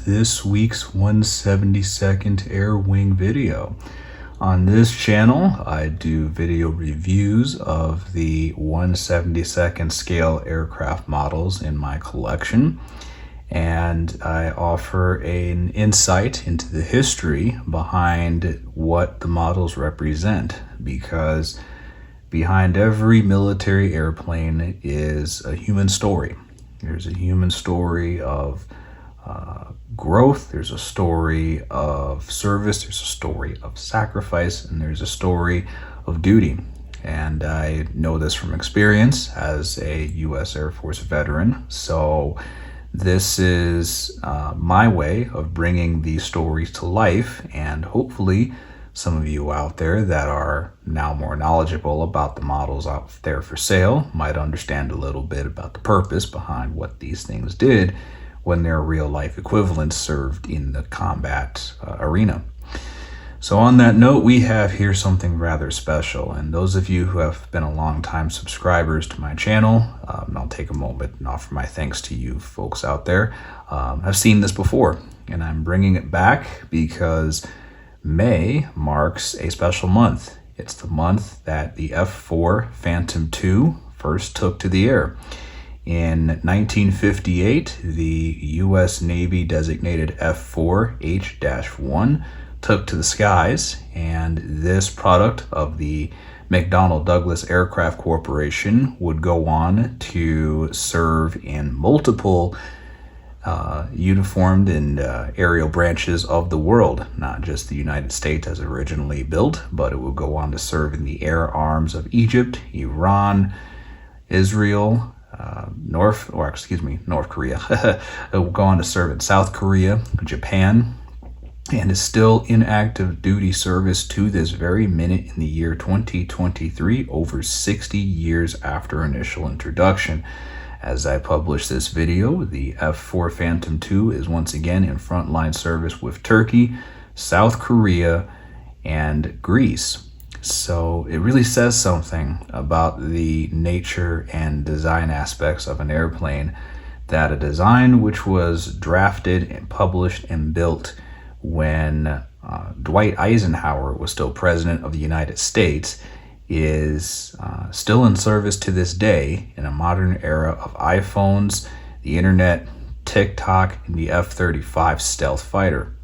this week's 172nd Air Wing video. On this channel, I do video reviews of the 172nd scale aircraft models in my collection, and I offer an insight into the history behind what the models represent, because behind every military airplane is a human story. There's a human story of growth, there's a story of service, there's a story of sacrifice, and there's a story of duty. And I know this from experience as a U.S. Air Force veteran. So this is my way of bringing these stories to life, and hopefully some of you out there that are now more knowledgeable about the models out there for sale might understand a little bit about the purpose behind what these things did when their real-life equivalents served in the combat arena. So on that note, we have here something rather special, and those of you who have been a long-time subscribers to my channel, I'll take a moment and offer my thanks to you folks out there. I've seen this before, and I'm bringing it back because May marks a special month. It's the month that the F-4 Phantom II first took to the air. In 1958, the U.S. Navy designated F-4H-1 took to the skies, and this product of the McDonnell Douglas Aircraft Corporation would go on to serve in multiple uniformed and aerial branches of the world, not just the United States as originally built, but it would go on to serve in the air arms of Egypt, Iran, Israel, North Korea. It will go on to serve in South Korea, Japan, and is still in active duty service to this very minute in the year 2023, over 60 years after initial introduction. As I publish this video, the F-4 Phantom II is once again in frontline service with Turkey, South Korea, and Greece. So it really says something about the nature and design aspects of an airplane, that a design which was drafted and published and built when Dwight Eisenhower was still president of the United States is still in service to this day in a modern era of iPhones, the internet, TikTok, and the F-35 stealth fighter.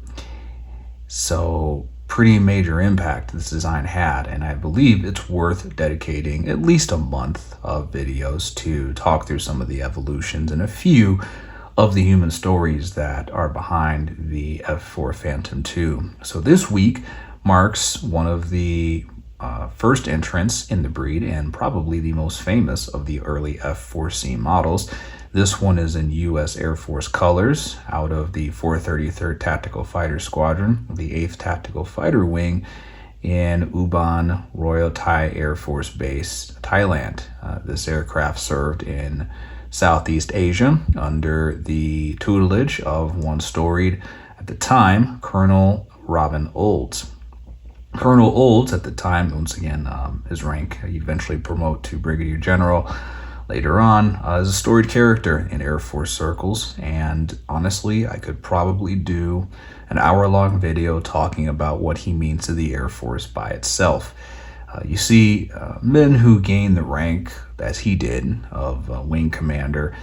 So pretty major impact this design had, and I believe it's worth dedicating at least a month of videos to talk through some of the evolutions and a few of the human stories that are behind the F-4 Phantom II. So this week marks one of the first entrants in the breed, and probably the most famous of the early F-4C models. This one is in U.S. Air Force colors, out of the 433rd Tactical Fighter Squadron, the 8th Tactical Fighter Wing in Ubon Royal Thai Air Force Base, Thailand. This aircraft served in Southeast Asia under the tutelage of one storied, at the time, Colonel Robin Olds. Colonel Olds, at the time, once again, his rank, he'd eventually promote to Brigadier General later on, as a storied character in Air Force circles, and honestly, I could probably do an hour-long video talking about what he means to the Air Force by itself. You see, men who gain the rank, as he did, of wing commander,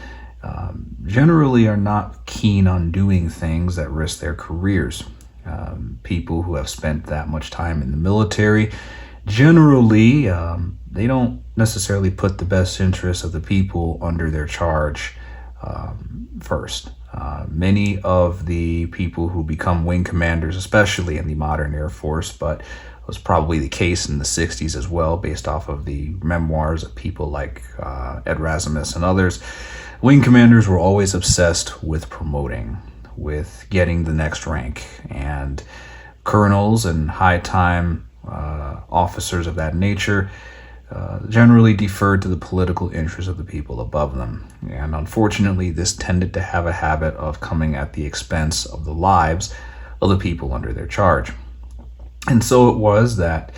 generally are not keen on doing things that risk their careers. People who have spent that much time in the military, generally, they don't necessarily put the best interests of the people under their charge first. Many of the people who become wing commanders, especially in the modern Air Force, but it was probably the case in the 60s as well, based off of the memoirs of people like Ed Rasmus and others, wing commanders were always obsessed with promoting, with getting the next rank, and colonels and high-time officers of that nature generally deferred to the political interests of the people above them. And unfortunately, this tended to have a habit of coming at the expense of the lives of the people under their charge. And so it was that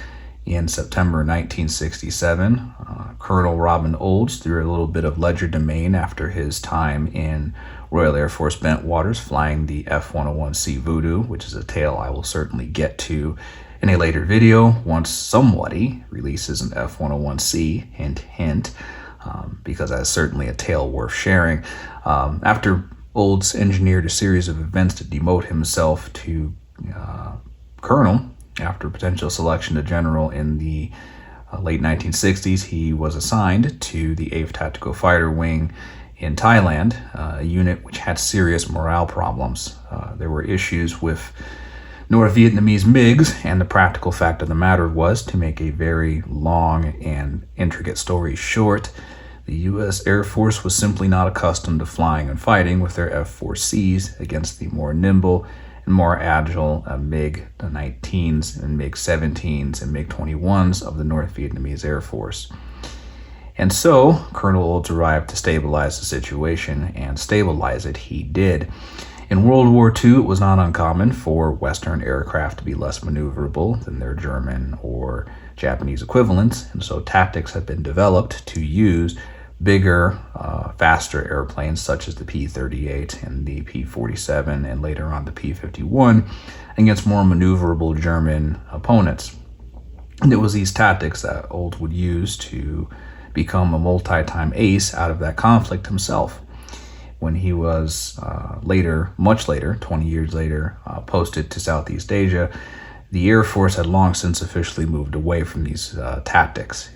In September 1967, Colonel Robin Olds, through a little bit of legerdemain after his time in Royal Air Force Bentwaters flying the F-101C Voodoo, which is a tale I will certainly get to in a later video once somebody releases an F-101C, hint, hint, because that's certainly a tale worth sharing. After Olds engineered a series of events to demote himself to colonel, after potential selection to general in the late 1960s, he was assigned to the 8th Tactical Fighter Wing in Thailand, a unit which had serious morale problems. There were issues with North Vietnamese MiGs, and the practical fact of the matter was, to make a very long and intricate story short, the U.S. Air Force was simply not accustomed to flying and fighting with their F-4Cs against the more nimble and more agile MiG-19s and MiG-17s and MiG-21s of the North Vietnamese Air Force. And so, Colonel Olds arrived to stabilize the situation, and stabilize it he did. In World War II, it was not uncommon for Western aircraft to be less maneuverable than their German or Japanese equivalents, and so tactics have been developed to use bigger, faster airplanes such as the P-38 and the P-47 and later on the P-51 against more maneuverable German opponents. And it was these tactics that Olds would use to become a multi-time ace out of that conflict himself. When he was later, much later, 20 years later, posted to Southeast Asia, the Air Force had long since officially moved away from these tactics,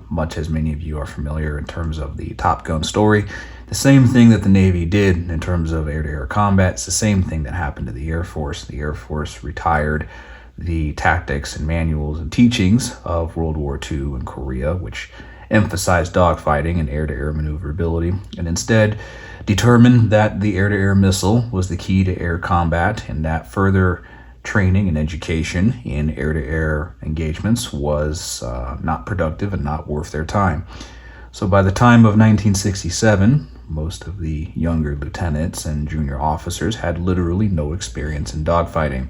much as many of you are familiar in terms of the Top Gun story. The same thing that the Navy did in terms of air-to-air combat, it's the same thing that happened to the Air Force. The Air Force retired the tactics and manuals and teachings of World War II and Korea, which emphasized dogfighting and air-to-air maneuverability, and instead determined that the air-to-air missile was the key to air combat, and that further training and education in air-to-air engagements was not productive and not worth their time. So by the time of 1967, most of the younger lieutenants and junior officers had literally no experience in dogfighting.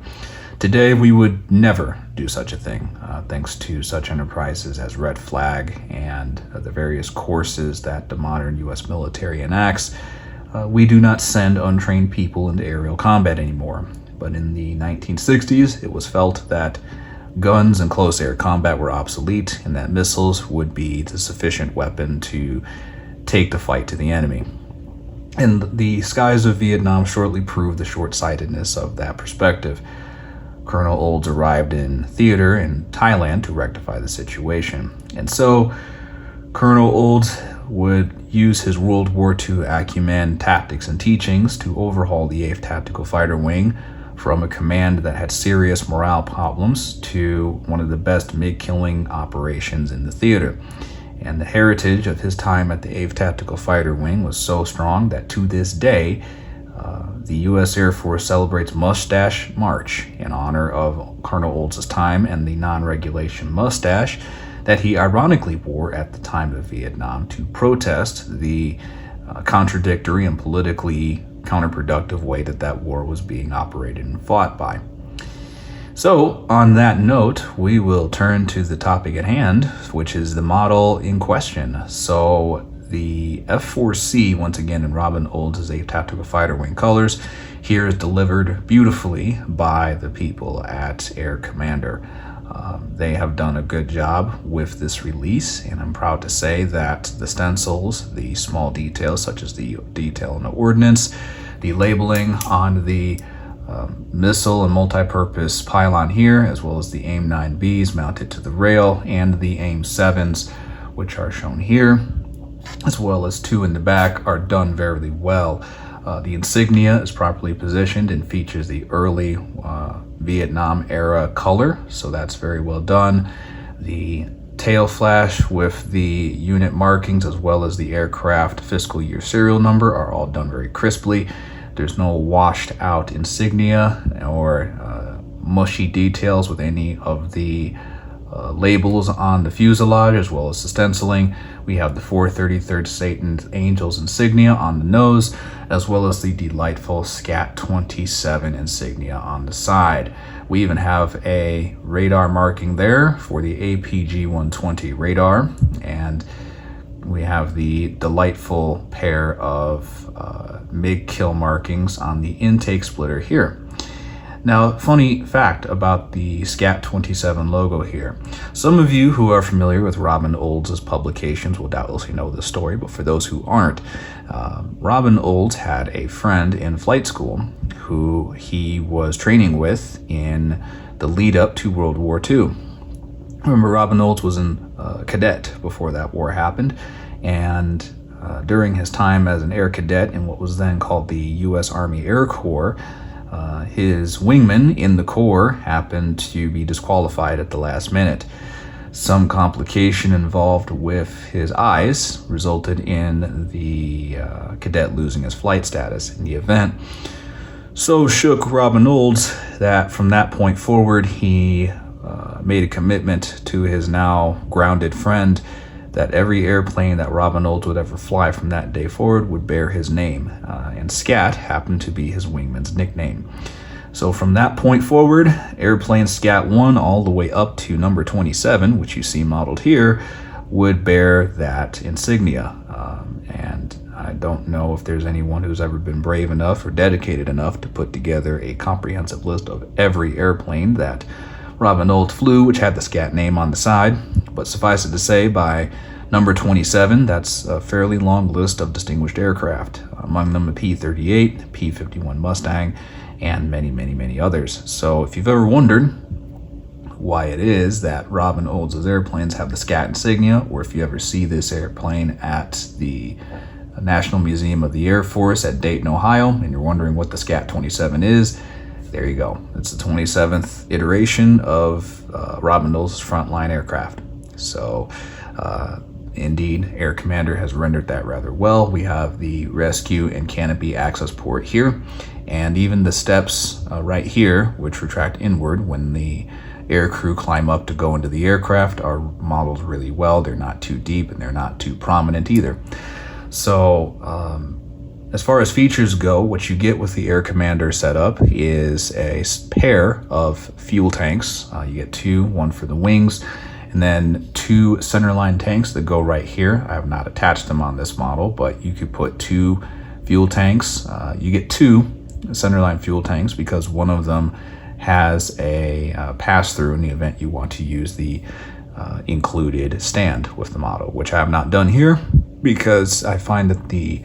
Today, we would never do such a thing, thanks to such enterprises as Red Flag and the various courses that the modern U.S. military enacts. We do not send untrained people into aerial combat anymore. But in the 1960s, it was felt that guns and close air combat were obsolete and that missiles would be the sufficient weapon to take the fight to the enemy. And the skies of Vietnam shortly proved the short-sightedness of that perspective. Colonel Olds arrived in theater in Thailand to rectify the situation. And so, Colonel Olds would use his World War II acumen, tactics, and teachings to overhaul the 8th Tactical Fighter Wing from a command that had serious morale problems to one of the best MiG-killing operations in the theater. And the heritage of his time at the 8th Tactical Fighter Wing was so strong that to this day, the U.S. Air Force celebrates Mustache March in honor of Colonel Olds' time and the non-regulation mustache that he ironically wore at the time of Vietnam to protest the contradictory and politically counterproductive way that war was being operated and fought by. So, on that note, we will turn to the topic at hand, which is the model in question. So, the F-4C, once again in Robin Olds' 8th Tactical Fighter Wing colors, here is delivered beautifully by the people at Air Commander. They have done a good job with this release, and I'm proud to say that the stencils, the small details such as the detail in the ordnance, the labeling on the missile and multi-purpose pylon here, as well as the AIM-9Bs mounted to the rail, and the AIM-7s, which are shown here, as well as two in the back, are done very well. The insignia is properly positioned and features the early Vietnam era color, so that's very well done. The tail flash with the unit markings as well as the aircraft fiscal year serial number are all done very crisply. There's no washed out insignia or mushy details with any of the labels on the fuselage as well as the stenciling. We have the 433rd Satan Angels insignia on the nose, as well as the delightful SCAT 27 insignia on the side. We even have a radar marking there for the APG-120 radar, and we have the delightful pair of MiG kill markings on the intake splitter here. Now, funny fact about the SCAT 27 logo here. Some of you who are familiar with Robin Olds' publications will doubtlessly know this story, but for those who aren't, Robin Olds had a friend in flight school who he was training with in the lead up to World War II. Remember, Robin Olds was a cadet before that war happened, and during his time as an air cadet in what was then called the U.S. Army Air Corps, his wingman in the Corps happened to be disqualified at the last minute. Some complication involved with his eyes resulted in the cadet losing his flight status in the event. So shook Robin Olds that from that point forward he made a commitment to his now grounded friend that every airplane that Robin Olds would ever fly from that day forward would bear his name, and SCAT happened to be his wingman's nickname. So from that point forward, airplane SCAT 1 all the way up to number 27, which you see modeled here, would bear that insignia. And I don't know if there's anyone who's ever been brave enough or dedicated enough to put together a comprehensive list of every airplane that Robin Olds flew, which had the SCAT name on the side. But suffice it to say, by number 27, that's a fairly long list of distinguished aircraft, among them a P-38, P-51 Mustang, and many, many, many others. So if you've ever wondered why it is that Robin Olds' airplanes have the SCAT insignia, or if you ever see this airplane at the National Museum of the Air Force at Dayton, Ohio, and you're wondering what the SCAT 27 is, there you go. It's the 27th iteration of Robin Olds' frontline aircraft. So indeed, Air Commander has rendered that rather well. We have the rescue and canopy access port here, and even the steps right here, which retract inward when the air crew climb up to go into the aircraft, are modeled really well. They're not too deep and they're not too prominent either. So as far as features go, what you get with the Air Commander setup is a pair of fuel tanks. You get two, one for the wings, and then two centerline tanks that go right here. I have not attached them on this model, but you could put two fuel tanks. You get two centerline fuel tanks because one of them has a pass-through in the event you want to use the included stand with the model, which I have not done here because I find that the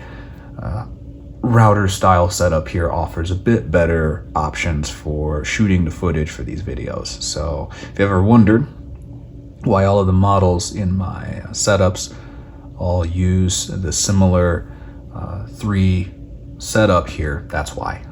router style setup here offers a bit better options for shooting the footage for these videos. So if you ever wondered why all of the models in my setups all use the similar 3 setup here, that's why.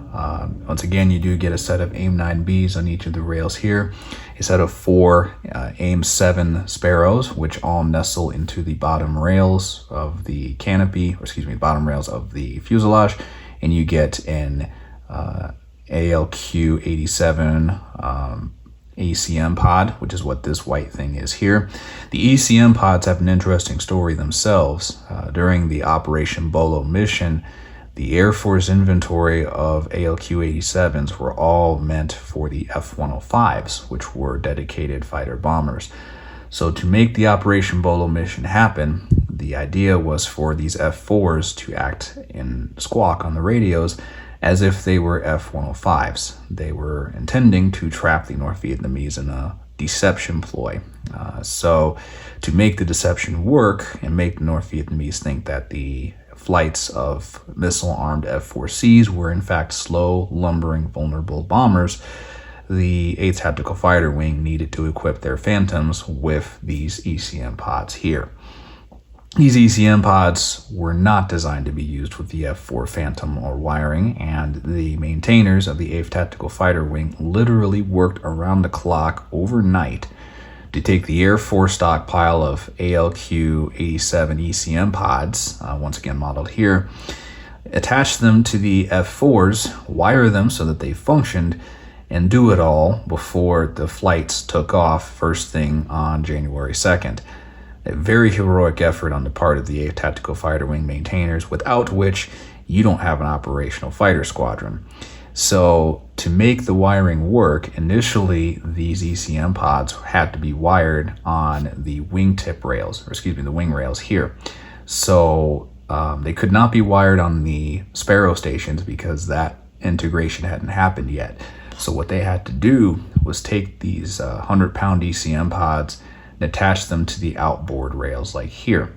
Once again, you do get a set of AIM-9Bs on each of the rails here, a set of 4 AIM-7 Sparrows, which all nestle into the bottom rails of the canopy, or excuse me, bottom rails of the fuselage, and you get an ALQ-87 ECM pod, which is what this white thing is here. The ECM pods have an interesting story themselves. During the Operation Bolo mission, the Air Force inventory of ALQ-87s were all meant for the F-105s, which were dedicated fighter bombers. So to make the Operation Bolo mission happen, the idea was for these F-4s to act in squawk on the radios as if they were F-105s. They were intending to trap the North Vietnamese in a deception ploy. So to make the deception work and make the North Vietnamese think that the flights of missile-armed F-4Cs were in fact slow, lumbering, vulnerable bombers, the 8th Tactical Fighter Wing needed to equip their Phantoms with these ECM pods here. These ECM pods were not designed to be used with the F-4 Phantom or wiring, and the maintainers of the 8th Tactical Fighter Wing literally worked around the clock overnight to take the Air Force stockpile of ALQ-87 ECM pods, once again modeled here, attach them to the F-4s, wire them so that they functioned, and do it all before the flights took off first thing on January 2nd. A very heroic effort on the part of the 8th Tactical Fighter Wing maintainers, without which you don't have an operational fighter squadron. So to make the wiring work, initially these ECM pods had to be wired on the wingtip rails, or excuse me, the wing rails here. So they could not be wired on the Sparrow stations because that integration hadn't happened yet. So what they had to do was take these 100-pound ECM pods and attach them to the outboard rails like here.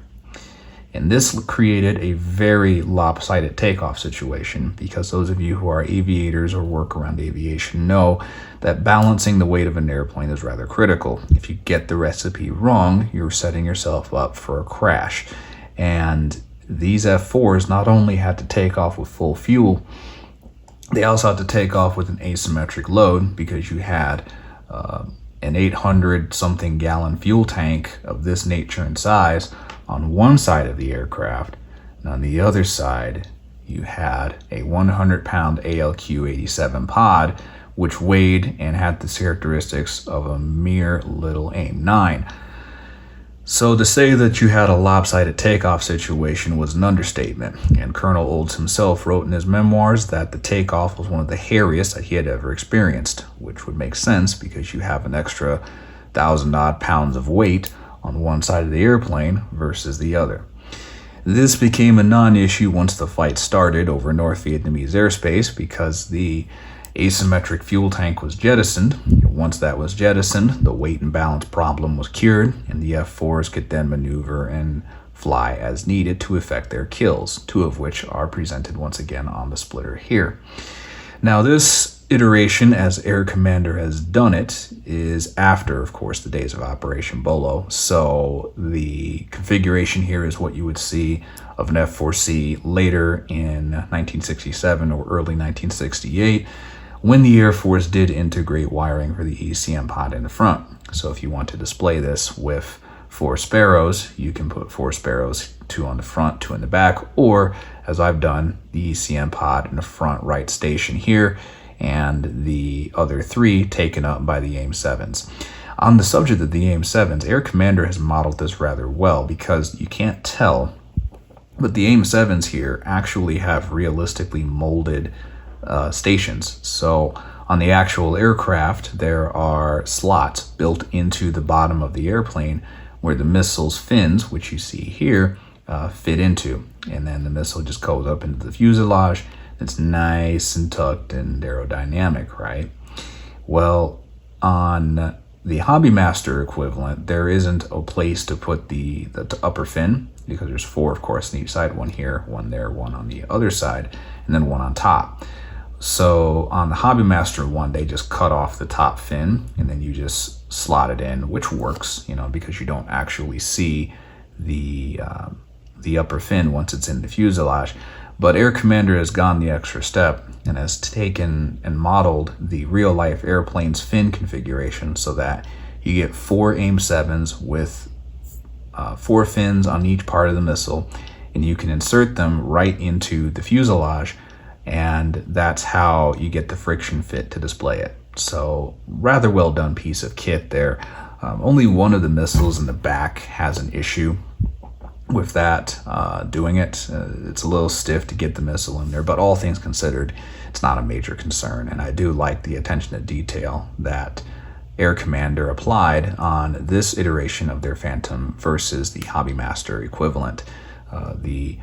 And this created a very lopsided takeoff situation, because those of you who are aviators or work around aviation know that balancing the weight of an airplane is rather critical. If you get the recipe wrong, you're setting yourself up for a crash. And these F4s not only had to take off with full fuel, they also had to take off with an asymmetric load, because you had an 800 something gallon fuel tank of this nature and size on one side of the aircraft, and on the other side you had a 100-pound ALQ-87 pod, which weighed and had the characteristics of a mere little AIM-9. So to say that you had a lopsided takeoff situation was an understatement, and Colonel Olds himself wrote in his memoirs that the takeoff was one of the hairiest that he had ever experienced, which would make sense because you have an extra 1,000-odd pounds of weight on one side of the airplane versus the other. This became a non-issue once the fight started over North Vietnamese airspace, because the asymmetric fuel tank was jettisoned. Once that was jettisoned, the weight and balance problem was cured, and the F4s could then maneuver and fly as needed to effect their kills, two of which are presented once again on the splitter here. Now this iteration, as Air Commander has done it, is after, of course, the days of Operation Bolo. So the configuration here is what you would see of an F-4C later in 1967 or early 1968, when the Air Force did integrate wiring for the ECM pod in the front. So if you want to display this with 4 Sparrows, you can put 4 Sparrows, 2 on the front, 2 in the back, or as I've done, the ECM pod in the front right station here, and the other 3 taken up by the AIM-7s. On the subject of the AIM-7s, Air Commander has modeled this rather well, because you can't tell, but the AIM-7s here actually have realistically molded stations. So on the actual aircraft, there are slots built into the bottom of the airplane where the missile's fins, which you see here, fit into. And then the missile just goes up into the fuselage. It's nice and tucked and aerodynamic, right? Well, on the Hobbymaster equivalent, there isn't a place to put the upper fin, because there's 4, of course, on each side, 1 here, 1 there, 1 on the other side, and then 1 on top. So on the Hobbymaster one, they just cut off the top fin, and then you just slot it in, which works, because you don't actually see the upper fin once it's in the fuselage. But Air Commander has gone the extra step and has taken and modeled the real-life airplane's fin configuration so that you get 4 AIM-7s with 4 fins on each part of the missile, and you can insert them right into the fuselage, and that's how you get the friction fit to display it. So rather well done piece of kit there. Only one of the missiles in the back has an issue with that doing it. It's a little stiff to get the missile in there, but all things considered, it's not a major concern. And I do like the attention to detail that Air Commander applied on this iteration of their Phantom versus the Hobbymaster equivalent. The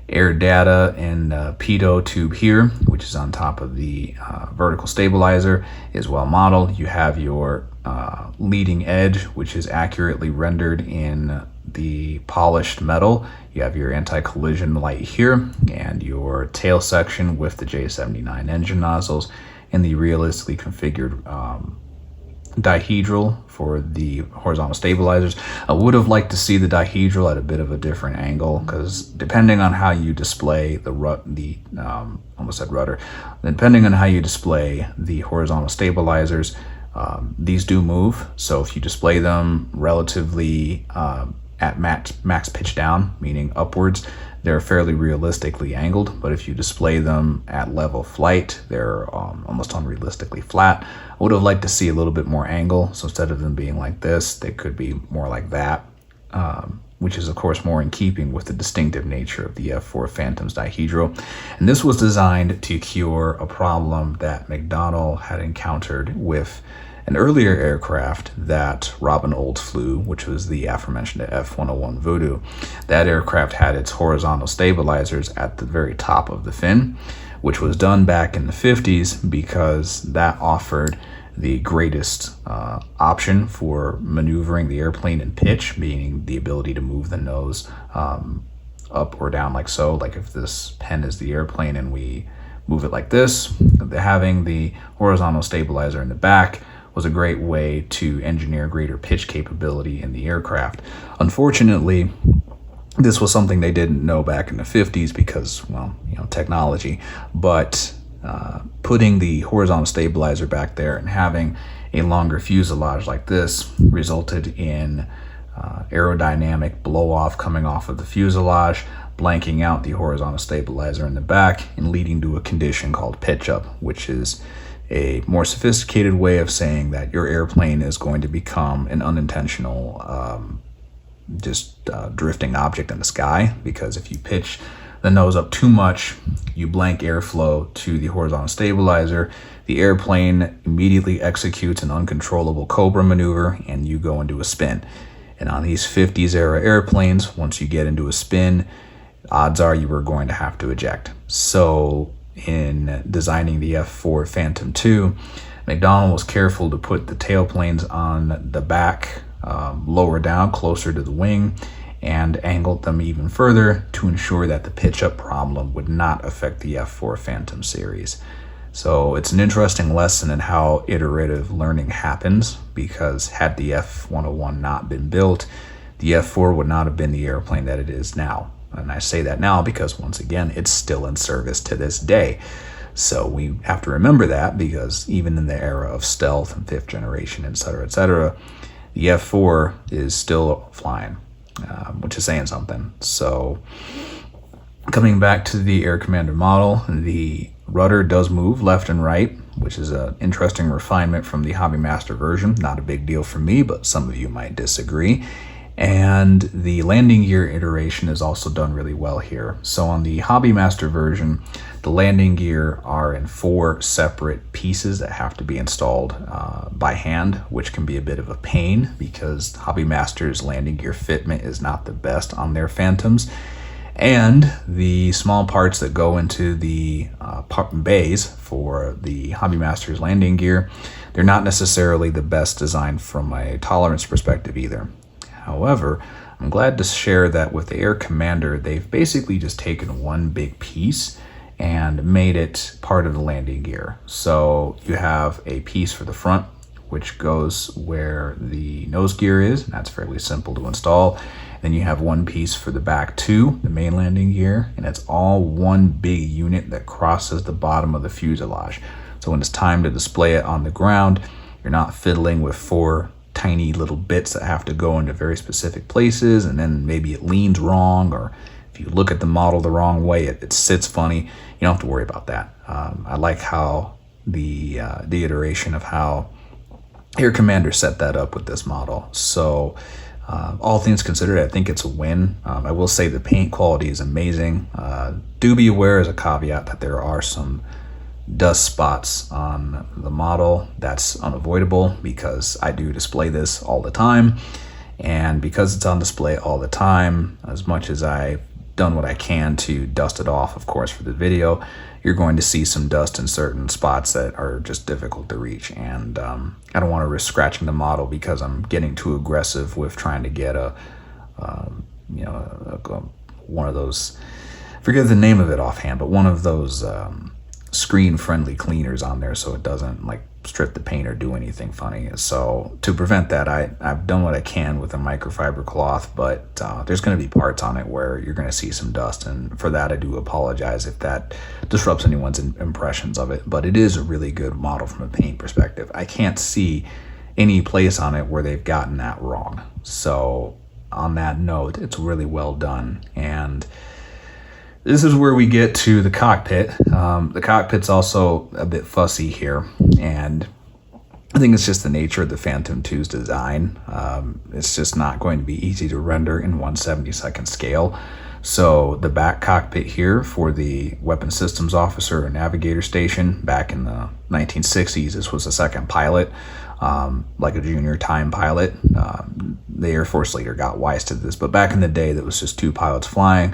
air data and pitot tube here, which is on top of the vertical stabilizer, is well modeled. You have your leading edge, which is accurately rendered in the polished metal. You have your anti-collision light here, and your tail section with the J79 engine nozzles, and the realistically configured dihedral for the horizontal stabilizers. I would have liked to see the dihedral at a bit of a different angle, because depending on how you display depending on how you display the horizontal stabilizers, these do move. So if you display them relatively at max pitch down, meaning upwards, they're fairly realistically angled, but if you display them at level flight, they're almost unrealistically flat. I would have liked to see a little bit more angle, so instead of them being like this, they could be more like that, which is of course more in keeping with the distinctive nature of the F-4 Phantom's dihedral. And this was designed to cure a problem that McDonnell had encountered with an earlier aircraft that Robin Olds flew, which was the aforementioned F-101 Voodoo. That aircraft had its horizontal stabilizers at the very top of the fin, which was done back in the 50s because that offered the greatest option for maneuvering the airplane in pitch, meaning the ability to move the nose up or down like so. Like if this pen is the airplane and we move it like this, having the horizontal stabilizer in the back was a great way to engineer greater pitch capability in the aircraft. Unfortunately, this was something they didn't know back in the 50s because, well, technology, but putting the horizontal stabilizer back there and having a longer fuselage like this resulted in aerodynamic blow off coming off of the fuselage, blanking out the horizontal stabilizer in the back and leading to a condition called pitch up, which is a more sophisticated way of saying that your airplane is going to become an unintentional drifting object in the sky, because if you pitch the nose up too much, you blank airflow to the horizontal stabilizer, the airplane immediately executes an uncontrollable Cobra maneuver and you go into a spin. And on these 50s era airplanes, once you get into a spin, odds are you were going to have to eject. So in designing the F-4 Phantom II, McDonnell was careful to put the tailplanes on the back, lower down, closer to the wing, and angled them even further to ensure that the pitch up problem would not affect the F-4 Phantom series. So it's an interesting lesson in how iterative learning happens, because had the F-101 not been built, the F-4 would not have been the airplane that it is now. And I say that now because, once again, it's still in service to this day. So we have to remember that, because even in the era of stealth and fifth generation, etc., the F-4 is still flying, which is saying something. So coming back to the Air Commander model, the rudder does move left and right, which is an interesting refinement from the Hobbymaster version. Not a big deal for me, but some of you might disagree. And the landing gear iteration is also done really well here. So on the Hobbymaster version, the landing gear are in 4 separate pieces that have to be installed by hand, which can be a bit of a pain because Hobbymaster's landing gear fitment is not the best on their Phantoms. And the small parts that go into the bays for the Hobbymaster's landing gear, they're not necessarily the best designed from a tolerance perspective either. However, I'm glad to share that with the Air Commander, they've basically just taken one big piece and made it part of the landing gear. So you have a piece for the front, which goes where the nose gear is, and that's fairly simple to install. Then you have one piece for the back too, the main landing gear, and it's all one big unit that crosses the bottom of the fuselage. So when it's time to display it on the ground, you're not fiddling with 4 tiny little bits that have to go into very specific places, and then maybe it leans wrong, or if you look at the model the wrong way, it sits funny. You don't have to worry about that. I like how the iteration of how Air Commander set that up with this model. So all things considered, I think it's a win. I will say the paint quality is amazing. Do be aware as a caveat that there are some dust spots on the model. That's unavoidable because I do display this all the time, and because it's on display all the time, as much as I've done what I can to dust it off, of course, for the video, you're going to see some dust in certain spots that are just difficult to reach, and I don't want to risk scratching the model because I'm getting too aggressive with trying to get one of those, forget the name of it offhand, but one of those screen-friendly cleaners on there so it doesn't like strip the paint or do anything funny. So to prevent that, I've done what I can with a microfiber cloth, but there's going to be parts on it where you're going to see some dust, and for that I do apologize if that disrupts anyone's impressions of it. But it is a really good model from a paint perspective. I can't see any place on it where they've gotten that wrong. So on that note, it's really well done. And This is where we get to the cockpit. The cockpit's also a bit fussy here, and I think it's just the nature of the Phantom 2's design. It's just not going to be easy to render in 1/72nd scale. So the back cockpit here for the Weapon Systems Officer or Navigator Station back in the 1960s, this was a second pilot, like a junior time pilot. The Air Force later got wise to this, but back in the day, there was just 2 pilots flying.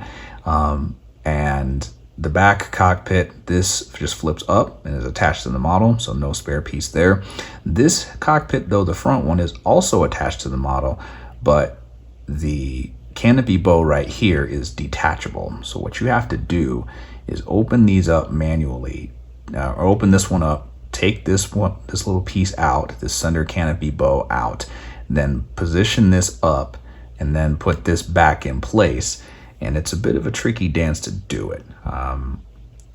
And the back cockpit, this just flips up and is attached to the model, so no spare piece there. This cockpit, though, the front one is also attached to the model, but the canopy bow right here is detachable. So what you have to do is open these up manually, or open this one up, take this little piece out, this center canopy bow out, then position this up, and then put this back in place. And it's a bit of a tricky dance to do it. I'm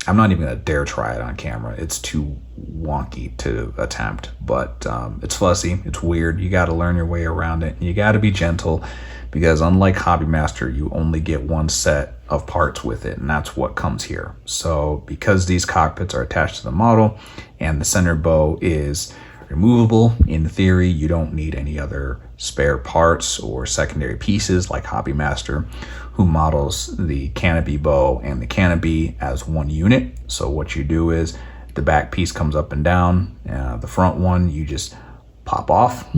not even gonna dare try it on camera. It's too wonky to attempt, but it's fussy, it's weird. You gotta learn your way around it. You gotta be gentle, because unlike Hobby Master, you only get one set of parts with it, and that's what comes here. So because these cockpits are attached to the model and the center bow is removable, in theory, you don't need any other spare parts or secondary pieces like Hobby Master, who models the canopy bow and the canopy as one unit. So what you do is the back piece comes up and down. The front one, you just pop off.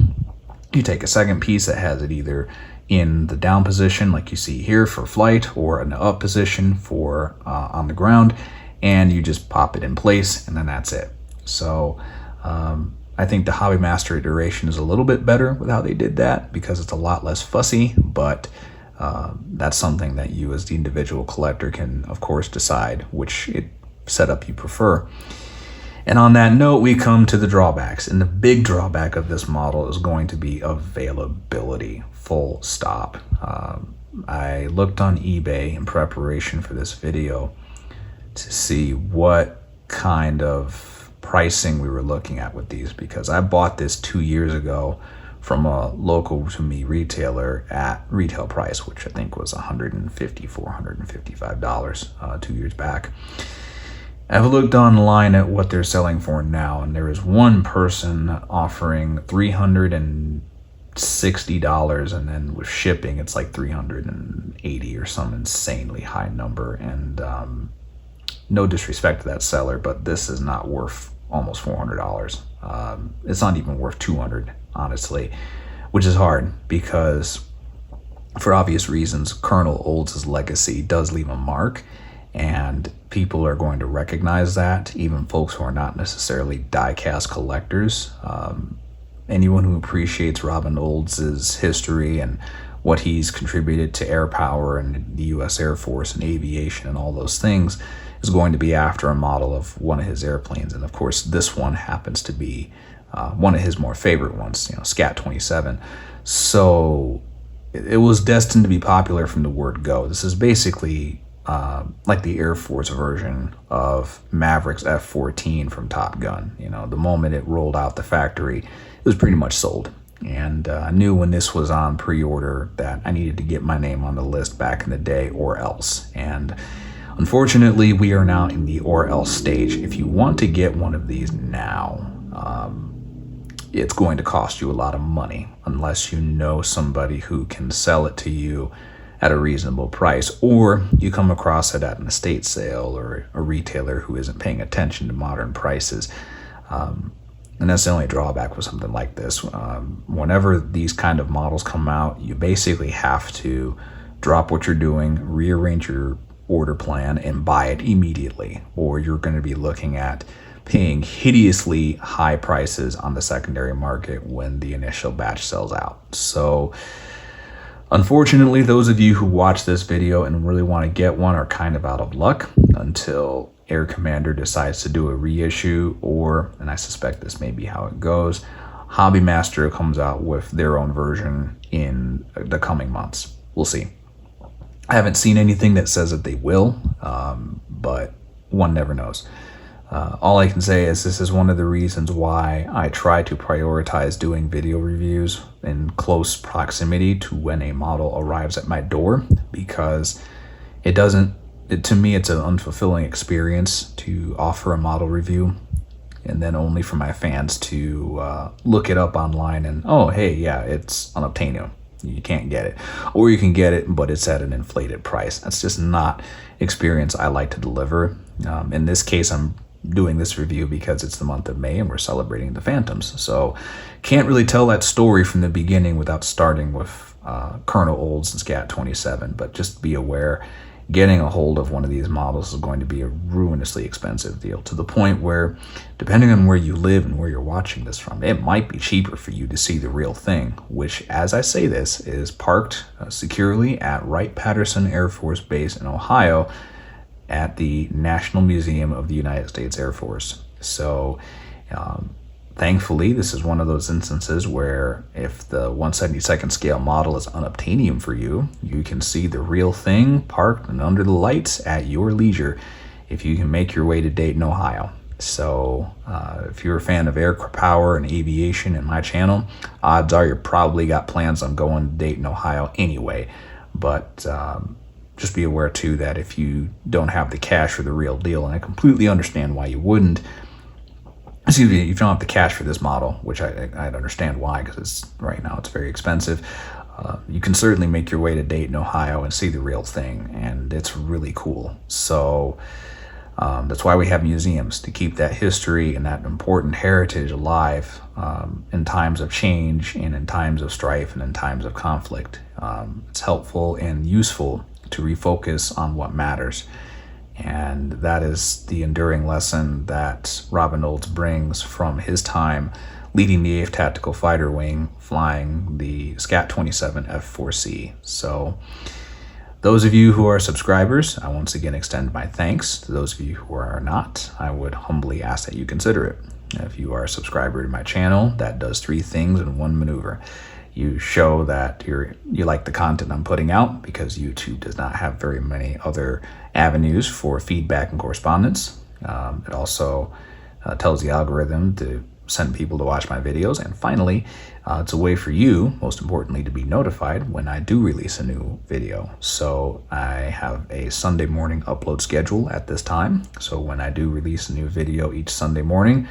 You take a second piece that has it either in the down position like you see here for flight, or an up position for on the ground, and you just pop it in place, and then that's it. So I think the Hobby Master iteration is a little bit better with how they did that, because it's a lot less fussy, but that's something that you as the individual collector can, of course, decide which setup you prefer. And on that note, we come to the drawbacks. And the big drawback of this model is going to be availability, full stop. I looked on eBay in preparation for this video to see what kind of pricing we were looking at with these, because I bought this 2 years ago from a local to me retailer at retail price, which I think was $154, $155 2 years back. I've looked online at what they're selling for now, and there is one person offering $360, and then with shipping, it's like $380 or some insanely high number. And no disrespect to that seller, but this is not worth almost $400. It's not even worth $200, honestly, which is hard because, for obvious reasons, Colonel Olds' legacy does leave a mark, and people are going to recognize that, even folks who are not necessarily die-cast collectors. Anyone who appreciates Robin Olds' history and what he's contributed to air power and the U.S. Air Force and aviation and all those things is going to be after a model of one of his airplanes. And of course, this one happens to be one of his more favorite ones, Scat 27. So it was destined to be popular from the word go. This is basically like the Air Force version of Maverick's F-14 from Top Gun. The moment it rolled out the factory, it was pretty much sold. And I knew when this was on pre-order that I needed to get my name on the list back in the day, or else. And unfortunately, we are now in the or else stage. If you want to get one of these now, it's going to cost you a lot of money unless you know somebody who can sell it to you at a reasonable price, or you come across it at an estate sale or a retailer who isn't paying attention to modern prices. And that's the only drawback with something like this. Whenever these kind of models come out, you basically have to drop what you're doing, rearrange your order plan, and buy it immediately, or you're going to be looking at paying hideously high prices on the secondary market when the initial batch sells out. So unfortunately, those of you who watch this video and really want to get one are kind of out of luck until Air Commander decides to do a reissue, or, and I suspect this may be how it goes, Hobby Master comes out with their own version in the coming months. We'll see. I haven't seen anything that says that they will, but one never knows. All I can say is this is one of the reasons why I try to prioritize doing video reviews in close proximity to when a model arrives at my door, because it doesn't to me, it's an unfulfilling experience to offer a model review and then only for my fans to look it up online and, oh, hey, yeah, it's unobtainium. You can't get it. Or you can get it, but it's at an inflated price. That's just not experience I like to deliver. In this case, I'm doing this review because it's the month of May and we're celebrating the Phantoms. So can't really tell that story from the beginning without starting with Colonel Olds and Scat 27, but just be aware, getting a hold of one of these models is going to be a ruinously expensive deal, to the point where, depending on where you live and where you're watching this from, it might be cheaper for you to see the real thing, which, as I say this, is parked securely at Wright-Patterson Air Force Base in Ohio at the National Museum of the United States Air Force. So thankfully, this is one of those instances where if the 1/72nd scale model is unobtainium for you, you can see the real thing parked and under the lights at your leisure if you can make your way to Dayton, Ohio. So if you're a fan of air power and aviation in my channel, odds are you probably got plans on going to Dayton, Ohio anyway. But just be aware too that if you don't have the cash for the real deal, and I completely understand why you wouldn't, if you don't have the cash for this model, which I'd understand why, because right now it's very expensive, you can certainly make your way to Dayton, Ohio and see the real thing, and it's really cool. So that's why we have museums, to keep that history and that important heritage alive in times of change and in times of strife and in times of conflict. It's helpful and useful to refocus on what matters. And that is the enduring lesson that Robin Olds brings from his time leading the 8th Tactical Fighter Wing, flying the Scat 27 F-4C. So those of you who are subscribers, I once again extend my thanks. To those of you who are not, I would humbly ask that you consider it. If you are a subscriber to my channel, that does 3 things in one maneuver. You show that you like the content I'm putting out, because YouTube does not have very many other avenues for feedback and correspondence. It also tells the algorithm to send people to watch my videos. And finally, it's a way for you, most importantly, to be notified when I do release a new video. So I have a Sunday morning upload schedule at this time. So when I do release a new video each Sunday morning,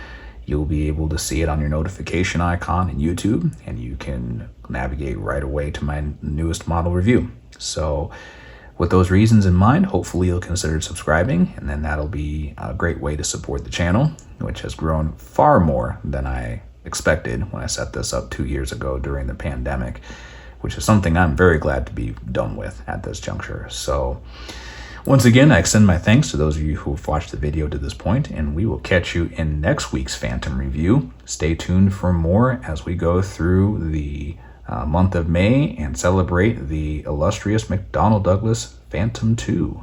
you'll be able to see it on your notification icon in YouTube, and you can navigate right away to my newest model review. So with those reasons in mind, hopefully you'll consider subscribing, and then that'll be a great way to support the channel, which has grown far more than I expected when I set this up 2 years ago during the pandemic, which is something I'm very glad to be done with at this juncture. So once again, I extend my thanks to those of you who have watched the video to this point, and we will catch you in next week's Phantom review. Stay tuned for more as we go through the month of May and celebrate the illustrious McDonnell Douglas Phantom II.